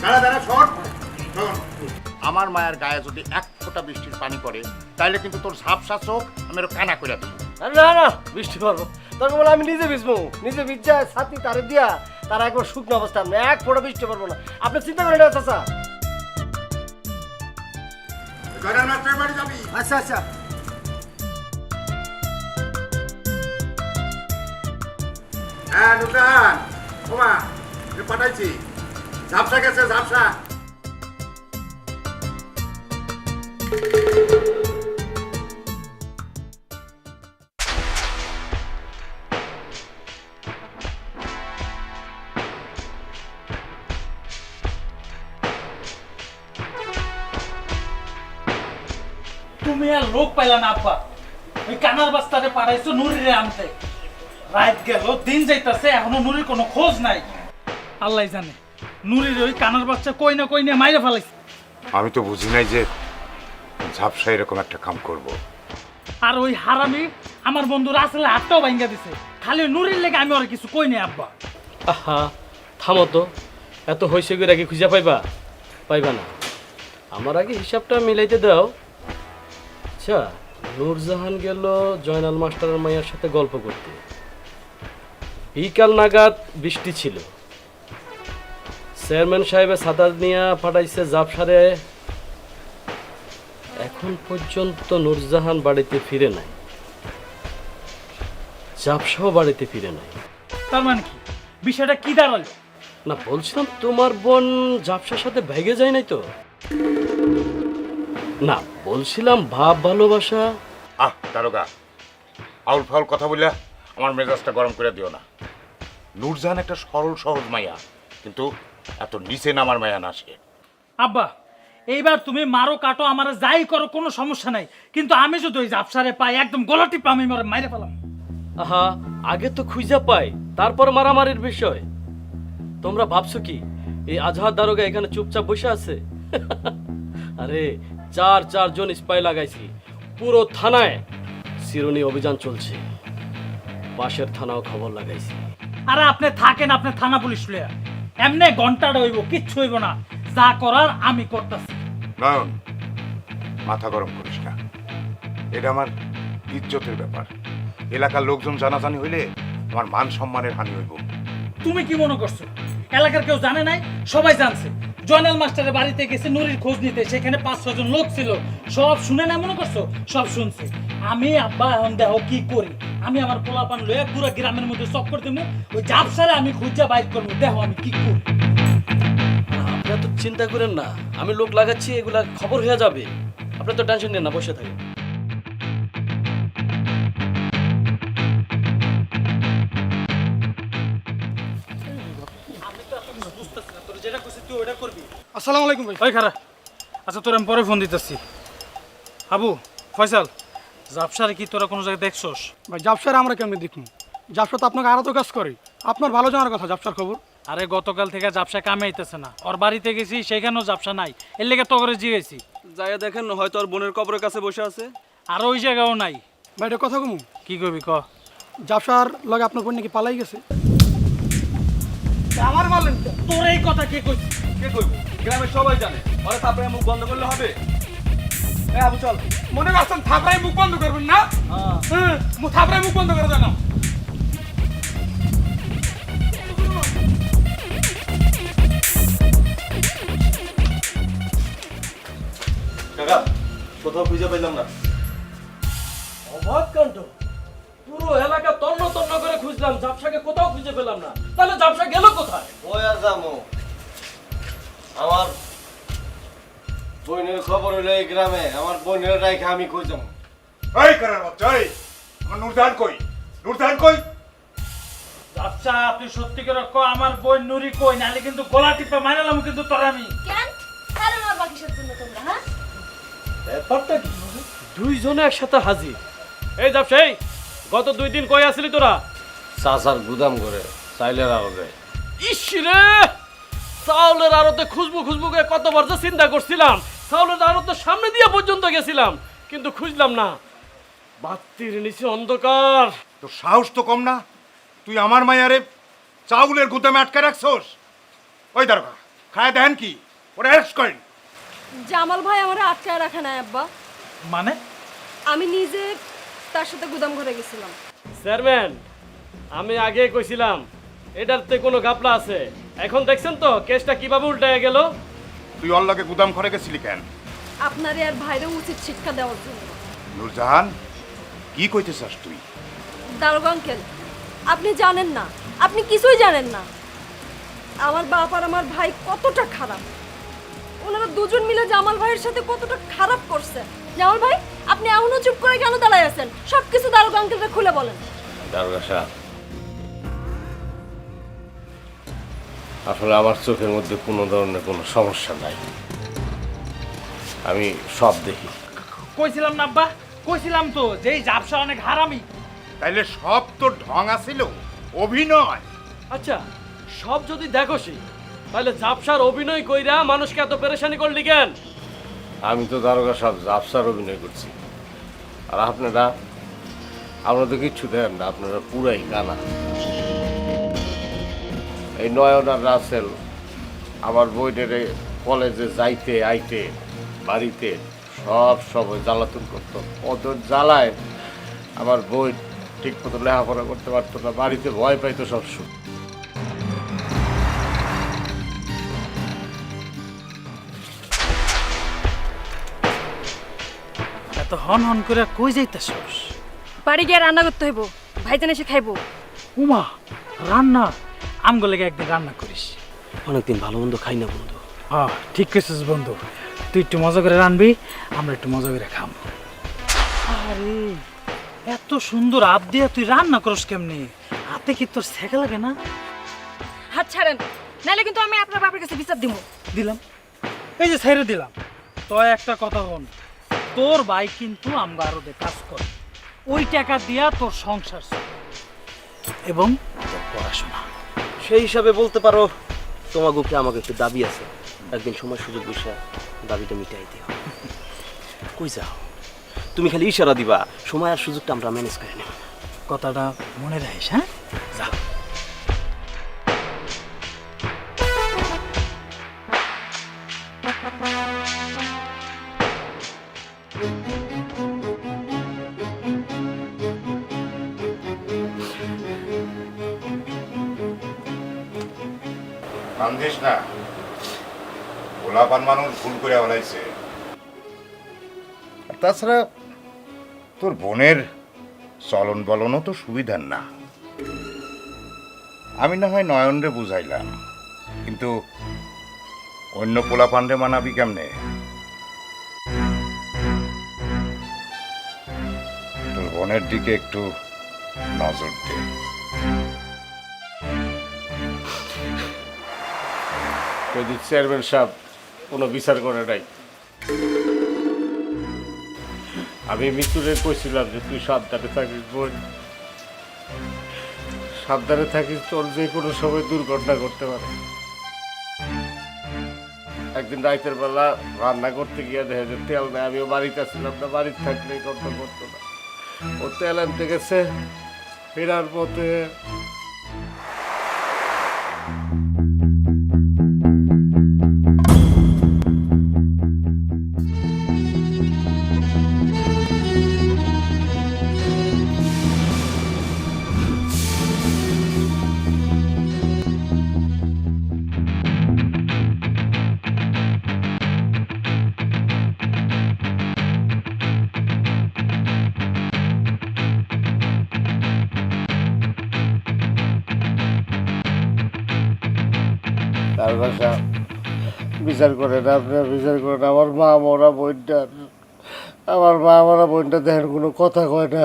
দাঁড়া দাঁড়া, শোন শোন, আমার মায়ের গায়ে যদি এক ফোঁটা বৃষ্টির পানি পড়ে তাইলে কিন্তু তোর ঝাপসা চোখ আমি আরো কানা করে দেবো। আরে না না, বৃষ্টি পারবো তোর বলে আমি নিজে ভিজবো, নিজে ভিজা ছাতি তারে দিয়া তারা একবার শুকনো অবস্থা, আমি এক ফোঁটা বৃষ্টি পারবো না, আপনি চিন্তা করেন না চাচা। জয়নাল মাস্টারের বাড়ি যাবি? আচ্ছা আচ্ছা। হ্যাঁ নূরজাহান, ওমা পাঠাইছি, ঝাপসা গেছে, ঝাপসা। তুমি আর লোক পাইলা না আব্বা, ওই কানার বাস্তারে পাঠাইছো নুরিরে আনতে। রাত গেল, দিন যাইতাছে, এখনো নুরির কোনো খোঁজ নাই। আল্লাহ জানে নুরির ওই কানার বাচ্চা কই না কই নিয়ে মাইরে ফেলাইছে। আমি তো বুঝি নাই যে ঝাপসা এরকম একটা কাম করব। আর ওই হারামি আমার বন্ধু রাসেলে হাতটাও ভাঙ্গা দিছে, খালি নুরির লেগে আমি আর কিছু কই নাই আব্বা। আহা থামো তো, এত হইছে করে আগে খুঁজে পাইবা? পাইবা না, আমার আগে হিসাবটা মিলাইতে দাও। আচ্ছা, নূরজাহান গেল জয়নাল মাস্টারের মায়ের সাথে গল্প করতে, বিকাল নাগাদ বৃষ্টি ছিল, চেয়ারম্যান সাহেবের ছাতা নিয়ে পাঠাইছে জাপসারে, এখন পর্যন্ত নূরজাহান বাড়িতে ফিরে নাই, জাপসাও বাড়িতে ফিরে নাই। তার মানে কি বিষয়টা কি দাঁড়ালো? না বলছিলাম তোমার বোন জাপসার সাথে ভেগে যায় নাই তো? না বলছিলাম ভাব ভালোবাসা। আহ দারোগা, আউল ফাউল কথা বললে আমার মেজাজটা গরম করে দিও না। নূরজাহান একটা সরল সহজ মাইয়া, কিন্তু এত নিচে নামার মায়া না সে। আব্বা এইবার তুমি মারো কাটো আমার যাই করো কোনো সমস্যা নাই, কিন্তু আমি যদি ওই জাপসারে পাই একদম গলা টিপে আমি মাইরে ফেলাম। আহা আগে তো খুঁজা পাই, তারপর মারামারির বিষয়। তোমরা ভাবছো কি এই আজহার দারোগা এখানে চুপচাপ বসে আছে? আরে চারজন স্পাই লাগাইছি, পুরো থানায় চিরুনি অভিযান চলছে, পাশের থানাও খবর লাগাইছি। আরে আপনি থাকেন, আপনি থানা পুলিশ লইয়া, এমনি ঘন্টাটা হইব, কিচ্ছু হইব না, যা করার আমি করতেছি। নয়ন, মাথা গরম করিস না, এটা আমার ইজ্জতের ব্যাপার। এলাকার লোকজন জানাজানি হইলে আমার মান সম্মানের হানি হইব। তুমি কি মনে করছো এলাকার কেউ জানে নাই? সবাই জানছে। জয়নাল মাস্টারের বাড়িতে গেছে নুরির খোঁজ নিতে, সেখানে 5-6 জন লোক ছিল, সব শুনে না মনে করছো? সব শুনছে। আমি আব্বা এখন দেখো কি করি, আমি আমার পোলাপান লয়ে পুরো গ্রামের মধ্যে চক্কর দেবো, ওই জাপসারে আমি খুঁজা বাইর করবো, দেখো আমি কি করি। আপনারা তো চিন্তা করেন না, আমি লোক লাগাচ্ছি, এগুলা খবর হয়ে যাবে, আপনার তো টেনশন নেন না, বসে থাকেন। আসসালামু আলাইকুম ভাই। ওই খারা, আচ্ছা তোর আমি পরে ফোন দিতেছি। আবু ফয়সাল, জাপসারে কি তোরা কোনো জায়গায় দেখছস? ভাই জাবসার আমরা কেমনি দেখুন, জাবসা তো আপনাকে আরো তো কাজ করে, আপনার ভালো জানার কথা জাবসার খবর। আরে গতকাল থেকে জাপসা কামে আইতেছে না, ওর বাড়িতে গেছি সেখানেও জাপসা নাই, এর লেগে তো করে জিগেছি। যাইয়া দেখেন হয়তো ওর বোনের কবরের কাছে বসে আছে। আর ওই জায়গাও নাই। ভাই এটা কথা কমু, কি করবি ক? জাফসার লগে আপনার বোন নাকি পালাই গেছে। আমার বলেন তোর এই কথা কে কইছে? কে কইব? গ্রামের সবাই জানে। ওরা তারপরে মুখ বন্ধ করলে হবে? এই আবু চল। মনে করছেন থাপড়াই মুখ বন্ধ করবেন না? হ্যাঁ, থাপড়াই মুখ বন্ধ করে দেন। কাকা কোথাও খুঁজে পাইলাম না। অবাক কাণ্ড, পুরো এলাকা তন্ন তন্ন করে খুঁজলাম, জাপসাকে কোথাও খুঁজে পেলাম না। তাহলে জাপসা গেল কোথায়? ওই আর যাবো, আমার বোনের খবর হইলো এই গ্রামে, আমার বোনের রাইখে আমি কই যাবো। এই করার বাচ্চা, এই আমার নুরজাহান কই? নুরজাহান কই? জাপসা তুই সত্যি করে ক আমার বই নুরি কই, নালে কিন্তু গলা টিপে মাইরালাম কিন্তু তোর আমি। কেন কারণ আমার বাকিসের জন্য তোমরা হ্যাঁ ব্যাপারটা কি? দুইজনে একসাথে হাজির। এই জাপসাই, গত 2 দিন কই আসলি তোরা? চাচার গুদাম করে চাইলের আড়তে। ইস রে, চাউলের আড়তে খুশবু করে কতবার যে চিন্তা করছিলাম, চাউলের আড়তের সামনে দিয়ে পর্যন্ত গেছিলাম, কিন্তু খুঁজলাম না। বাতির নিচে অন্ধকার। তোর সাহস তো কম না, তুই আমার মায়ারে চাউলের গুদামে আটকে রাখছস। ওই দারোগা, খায় দেন কি ওরা অ্যারেস্ট করেন। জামাল ভাই আমারে আটকায় রাখে না আব্বা, মানে আমি নিজে তার সাথে গুদাম ঘরে গেছিলাম। চেয়ারম্যান, আমি আগে কইছিলাম এটারতে কোনো গাপলা আছে। এখন দেখছেন তো কেসটা কিভাবে উল্টায় গেল। তুই অল্লাকে গুদাম ঘরে গেছিলি কেন? আপনারে আর ভাইরে উচিত শিক্ষা দেওয়ার জন্য। নুরজাহান, কি কইতে চাস তুই? দারোগা আঙ্কেল, আপনি জানেন না, আপনি কিছুই জানেন না আমার বাপ আর আমার ভাই কতটা খারাপ। ওনারা দুজন মিলে জামাল ভাইয়ের সাথে কতটা খারাপ করছে। জামাল ভাই, আপনি এখনো চুপ করে কেন দাঁড়ায় আছেন? সবকিছু দারোগা আঙ্কেলকে খুলে বলেন। দারোগা সাহেব, আসলে আমার চোখের মধ্যে কোনো ধরনের কোনো সমস্যা নাই, আমি সব দেখি। কইছিলাম না আব্বা, কইছিলাম তো যে এই জাপসা অনেক হারামি। তাইলে সব তোর ঢং আছিল, অভিনয়। আচ্ছা, সব যদি দেখোসি, তাহলে জাপসার অভিনয় কইরা মানুষকে এত পেরেশানি করলি কেন? আমি তো দারোগা সাহেব জাপসার অভিনয় করছি, আর আপনারা তো কিচ্ছু দেন না, আপনারা পুরাই কানা। এই নয়ন আর রাসেল আমার বইনের কলেজে যাইতে আইতে বাড়িতে সব সময় জ্বালাতন করতো। ওদের জ্বালায় আমার বই ঠিক মতো লেখাপড়া করতে পারতো না, বাড়িতে ভয় পাইতো সবসময়। এত হন হন করে কই যাইতেছস? বাড়ি গিয়ে রান্না করতে হইব, ভাইজান এসে খাইবো। উমা, রান্না আমগো লেগে একদিন রান্না করিস। অনেকদিন ভালো মন্দ খাই না বন্ধু। হ্যাঁ ঠিক কইছিস বন্ধু, তুই একটু মজা করে রানবি, আমরা একটু মজা করে খাম। আরে এত সুন্দর হাত দিয়া তুই রান্না করস কেমনি? হাতে কি তোর ছেঁকা লাগে না? হাত ছাড়েন, নাহলে কিন্তু আমি আপনার বাপের কাছে বিচার দিব। দিলাম, এই যে ছেড়ে দিলাম। তো একটা কথা হন, তোর ভাই কিন্তু আমরা আরো কাজ করে, ওই টাকা দিয়া তোর সংসার চলে এবং তোর পড়াশোনা। সেই হিসাবে বলতে পারো তোমাকে কি আমাকে একটু দাবি আছে, একদিন সময় সুযোগ বসে দাবিটা মিটাই দিও। কই যাও? তুমি খালি ইশারা দিবা, সময় আর সুযোগটা আমরা ম্যানেজ করে নেব। কথাটা মনে রাখিস, হ্যাঁ? যা। কান্দিস না, গোলাপান মানুষ ভুল করে বলাইছে। তাছাড়া তোর বোনের চলন বলনও তো সুবিধার না। আমি না হয় নয়নরে বুঝাইলাম, কিন্তু অন্য পোলাপানরে মানাবি কেমনে? তোর বোনের দিকে একটু নজর দে। যদি চেয়ারম্যান সাহেব কোনো বিচার করে নাই, আমি মৃত্যুরে কইছিলাম যে তুই সাবধানে থাকিস বোন, সাবধানে থাকিস, তোর যে কোনো সময় দুর্ঘটনা করতে পারে। একদিন রাতের বেলা রান্না করতে গিয়ে দেখে যে তেল নেই, আমিও বাড়িতে ছিলাম না, বাড়িতে থাকলে এই কথা করতো না। ও তেল আনতে গেছে, ফেরার পথে তার বাসা বিচার করেন, আপনার বিচার করেন। আমার মা মরা বোনটার, আমার মা মরা বোনটা দেখেন কোনো কথা কয় না।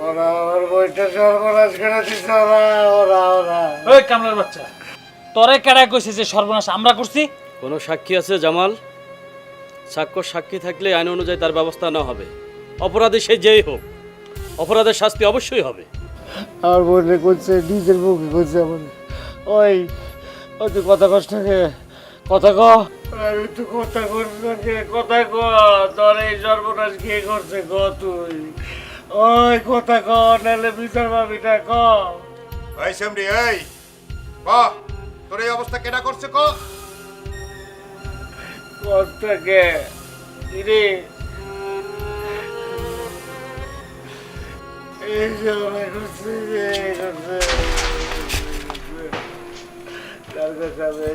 ওরা আমার বইটা সর্বনাশ করে দিচ্ছে, ওরা ওরা ওরা ওই কামলার বাচ্চা, তোরে কেডা কইছে যে সর্বনাশ আমরা করছি? কোনো সাক্ষী আছে জামাল? সাক্ষী থাকলে আইন অনুযায়ী তার ব্যবস্থা না হবে। অপরাধী সে যেই হোক, অপরাধের শাস্তি অবশ্যই হবে। আমার বোনে করছে, নিজের মুখে করছে আমার। ওই ওই তুই কথা কষ্ট কথা ক, আমি তো কথা করছে কথা ক, তোর এই সর্বনাশ কে করছে ক তুই? ওই কথা ক, নাহলে বিচার পাবিটা ক। এই সেমরি, এই ক, তোর এই অবস্থা কেনা করছে ক? কথাকে কিরে এই সবাই করছে,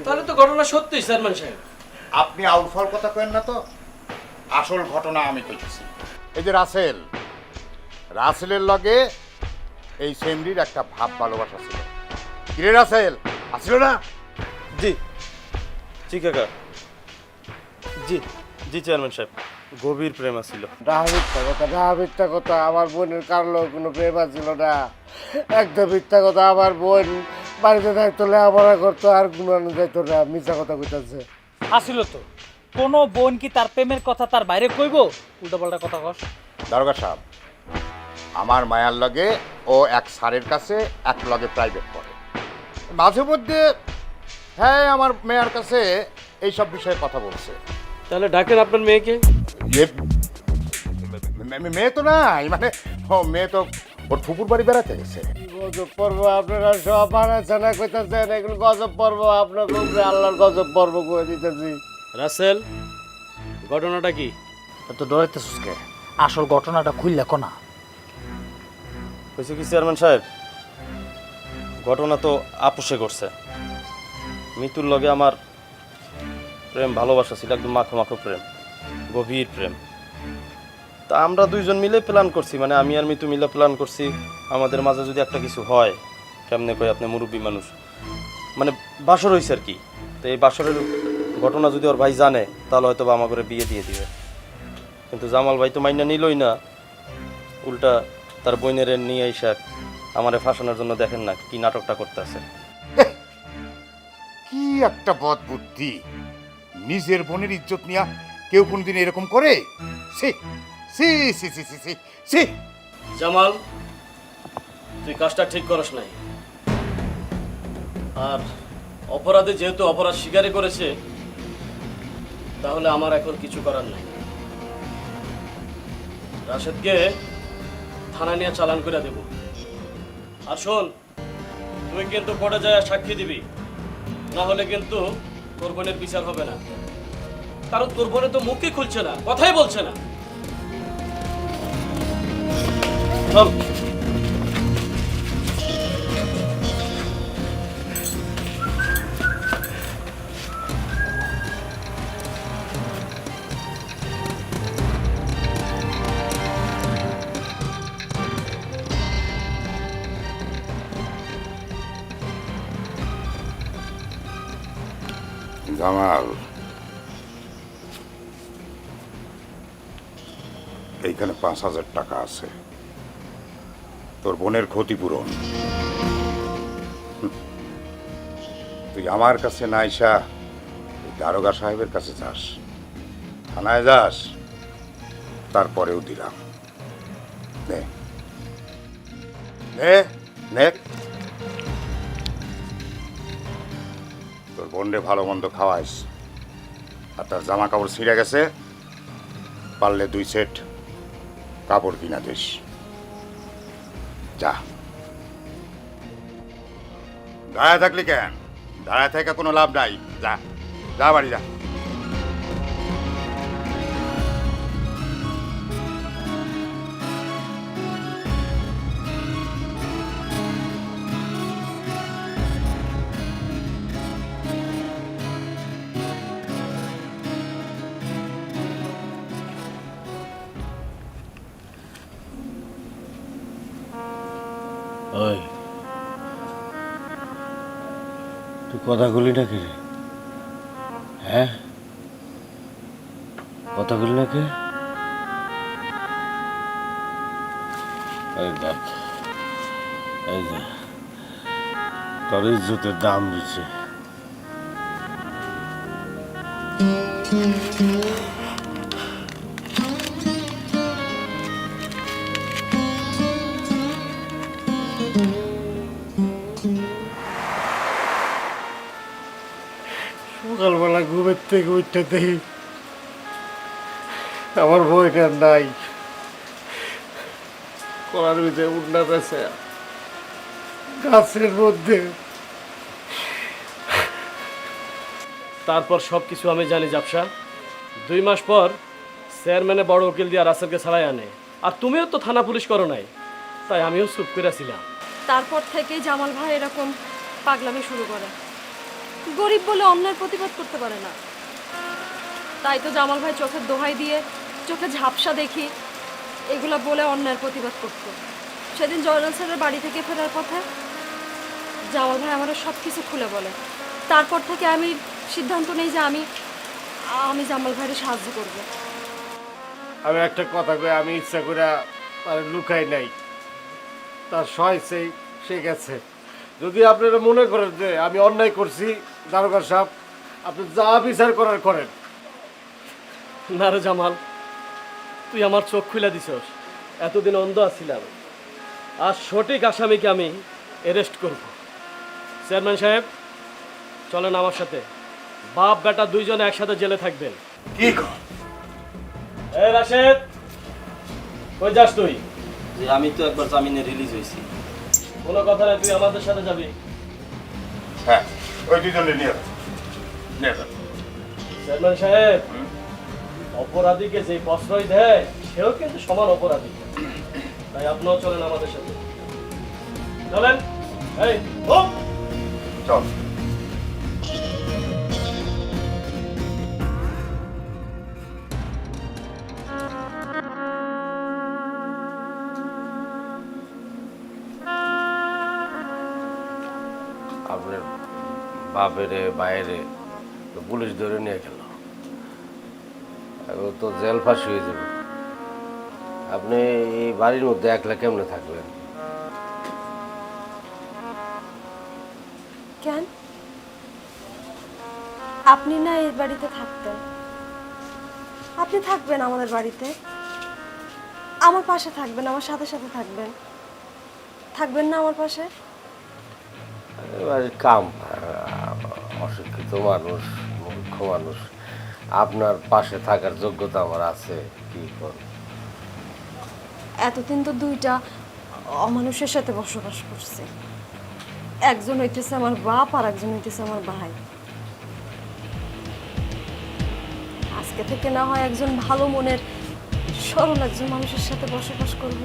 তাহলে তো ঘটনা সত্যি চেয়ারম্যান সাহেব। আপনি আউটফল কথা কেন না তো, আসল ঘটনা আমি কইতেছি। এই যে রাসেলের লগে এই সেমরির একটা ভাব ভালোবাসা ছিল। কিরে রাসেল, আসছিল না? জি জি কাকা, জি জি চেয়ারম্যান সাহেব, গভীর প্রেম ছিল। মিথ্যা কথা, আমার বোনের কারলো কোনো প্রেম ছিল না। একদম মিথ্যা কথা। আমার বোন বাড়িতে থাকতো, লেখাপড়া করতো, আর গুণানো যাইতো না। মিথ্যা কথা কইতাছে। আসিল তো, কোনো বোন কি তার প্রেমের কথা তার বাইরে কইব? উল্টাপাল্টা কথা কস। দারোগা সাহেব, আমার মায়ার লগে ও এক স্যারের কাছে এক লগে প্রাইভেট পড়ে। মাঝে মধ্যে হ্যাঁ আমার মেয়ের কাছে এইসব বিষয়ে কথা বলছে। তাহলে ডাকেন আপনার মেয়েকে। মেয়ে তো নাই, মানে ও মেয়ে তো ওর ফুপুর বাড়ি বেড়াতে গেছে। গজব পর্ব আপনারা সব বানাচ্ছেন, কইতাছেন এগুলো গজব পর্ব। আপনার উপরে আল্লাহর গজব পর্ব করে দিতেছি। রাসেল, ঘটনাটা কি? তো ডরাইতেছিস কে? আসল ঘটনাটা খুললে কোনা। হয়েছে কি চেয়ারম্যান সাহেব, ঘটনা তো আপোষে করছে। মিতুর লগে আমার প্রেম ভালোবাসা ছিল, একদম মাখো মাখো প্রেম, গভীর প্রেম। তা আমরা দুইজন মিলে প্ল্যান করছি, মানে আমি আর মিতু মিলে প্ল্যান করছি আমাদের মাঝে যদি একটা কিছু হয়, কেমনে কই আপনি মুরব্বী মানুষ, মানে বাসর হয়েছে আর কি। তো এই বাসরের ঘটনা যদি ওর ভাই জানে তাহলে হয়তো বা আমার করে বিয়ে দিয়ে দিবে। কিন্তু জামাল ভাই তো মাইনা নিলই না, উল্টা তার বইনের নিয়ে এসে আমারে ফাঁসানোর জন্য দেখেন না কি নাটকটা করতেছে। কি একটা বদ বুদ্ধি! নিজের বোনের ইজ্জত নিয়া কেউ কোনদিন এরকম করে? সি সি সি সি সি সি সি! জামাল, তুই কাজটা ঠিক করস নাই। আর অপরাধে যেহেতু অপরাধ স্বীকারই করেছে, তাহলে আমার এখন কিছু করার নাই। রাশেদকে থানা নিয়ে চালান করে দেব। আর শোন, তুই কিন্তু কোর্টে যায় সাক্ষী দিবি, না হলে কিন্তু তোর বোনের বিচার হবে না। কারণ তোর বোনে তো মুখই খুলছে না, কথাই বলছে না। চল। জামাল, এইখানে 5,000 টাকা আছে, তোর বোনের ক্ষতিপূরণ। তুই আমার কাছে না আইসা দারোগা সাহেবের কাছে যাস, থানায় যাস, তারপরেও দিলাম। নে নে নে। তোর বোনরে ভালো মন্দ খাওয়াইস, আর তার জামা কাপড় ছিঁড়ে গেছে, পারলে 2 সেট কাপড় কিনা দিস। যা। দাঁড়ায় থাকলি কেন? দাঁড়ায় থেকে কোনো লাভ নাই। যা যা, বাড়ি যা। ওই তুই কথা বলি না কে রে? হ্যাঁ, কথা বলি না কে? এই দেখ, এই যে তোর ইজ্জতের দাম দিচ্ছে। সকালবেলা ঘুমের থেকে উঠতে দেখি আমার বইটা নাই, কলার ভিতরে উন্না পেছে গাছের মধ্যে। তারপর সব কিছু আমি জানি জাপসা। 2 মাস পর চেয়ারম্যানে বড় উকিল দিয়ে রাসেলকে ছাড়াই আনে, আর তুমিও তো থানা পুলিশ করো নাই, তাই আমিও চুপ করে ছিলাম। তারপর থেকেই জামাল ভাই এরকম পাগলামি শুরু করে। গরিব বলে অন্যায়ের প্রতিবাদ করতে পারে না, তাই তো জামাল ভাই চোখের দোহাই দিয়ে চোখে ঝাপসা দেখি এগুলা বলে অন্যায়ের প্রতিবাদ করতো। সেদিন জয়নাল স্যারের বাড়ি থেকে ফেরার পথে জামাল ভাই আমার সব কিছু খুলে বলে। তারপর থেকে আমি সিদ্ধান্ত নেই যে আমি জামাল ভাইয়ের সাহায্য করব। আমি একটা কথা কই, আমি ইচ্ছা করে আর লুকাই নাই, তার সহায়তাই সে গেছে। যদি আপনারা মনে করেন যে আমি অন্যায় করছি, দারোগা সাহেব আপনি যা বিচার করার করেন। না রে জামাল, তুই আমার চোখ খুলে দিছস। এতদিন অন্ধ আছিলাম, আর সঠিক আসামিকে আমি অ্যারেস্ট করব। চেয়ারম্যান সাহেব, চলেন আমার সাথে। বাপ বেটা 2 জনে একসাথে জেলে থাকবেন। কি কর? এই রাশেদ, কই যাস তুই? যে আমি তো একবার জামিনে রিলিজ হয়েছি। কোনো কথা নাই, তুই আমাদের সাথে যাবি। হ্যাঁ, ওই 2 জনে নিয়ে যা। চেয়ারম্যান সাহেব, অপরাধীকে যে প্রশ্রয় দেয় সেও কিন্তু সমান অপরাধী, তাই আপনিও চলেন আমাদের সাথে। চলেন। এই চল। আপনার বাপেরে বাইরে পুলিশ ধরে নিয়ে গেল, ও তো জেল ফাঁস হয়ে যাবে। আপনি এই বাড়ির মধ্যে একলা কেমনে থাকবেন? কেন? আপনি না এই বাড়িতে থাকতেন, আপনি থাকবেন আমাদের বাড়িতে, আমার পাশে থাকবেন, আমার সাথে সাথে থাকবেন, থাকবেন না আমার পাশে? বাড়ির কাম, অশিক্ষিত মানুষ, মূর্খ মানুষ, আপনার পাশে থাকার যোগ্যতা আমার আছে। কি কর? এতদিন তো 2টা অমানুষের সাথে বসবাস করছে, একজন হইতেছে আমার বাপ আর একজন হইতেছে আমার ভাই। আজকে থেকে না হয় একজন ভালো মনের সরল একজন মানুষের সাথে বসবাস করব।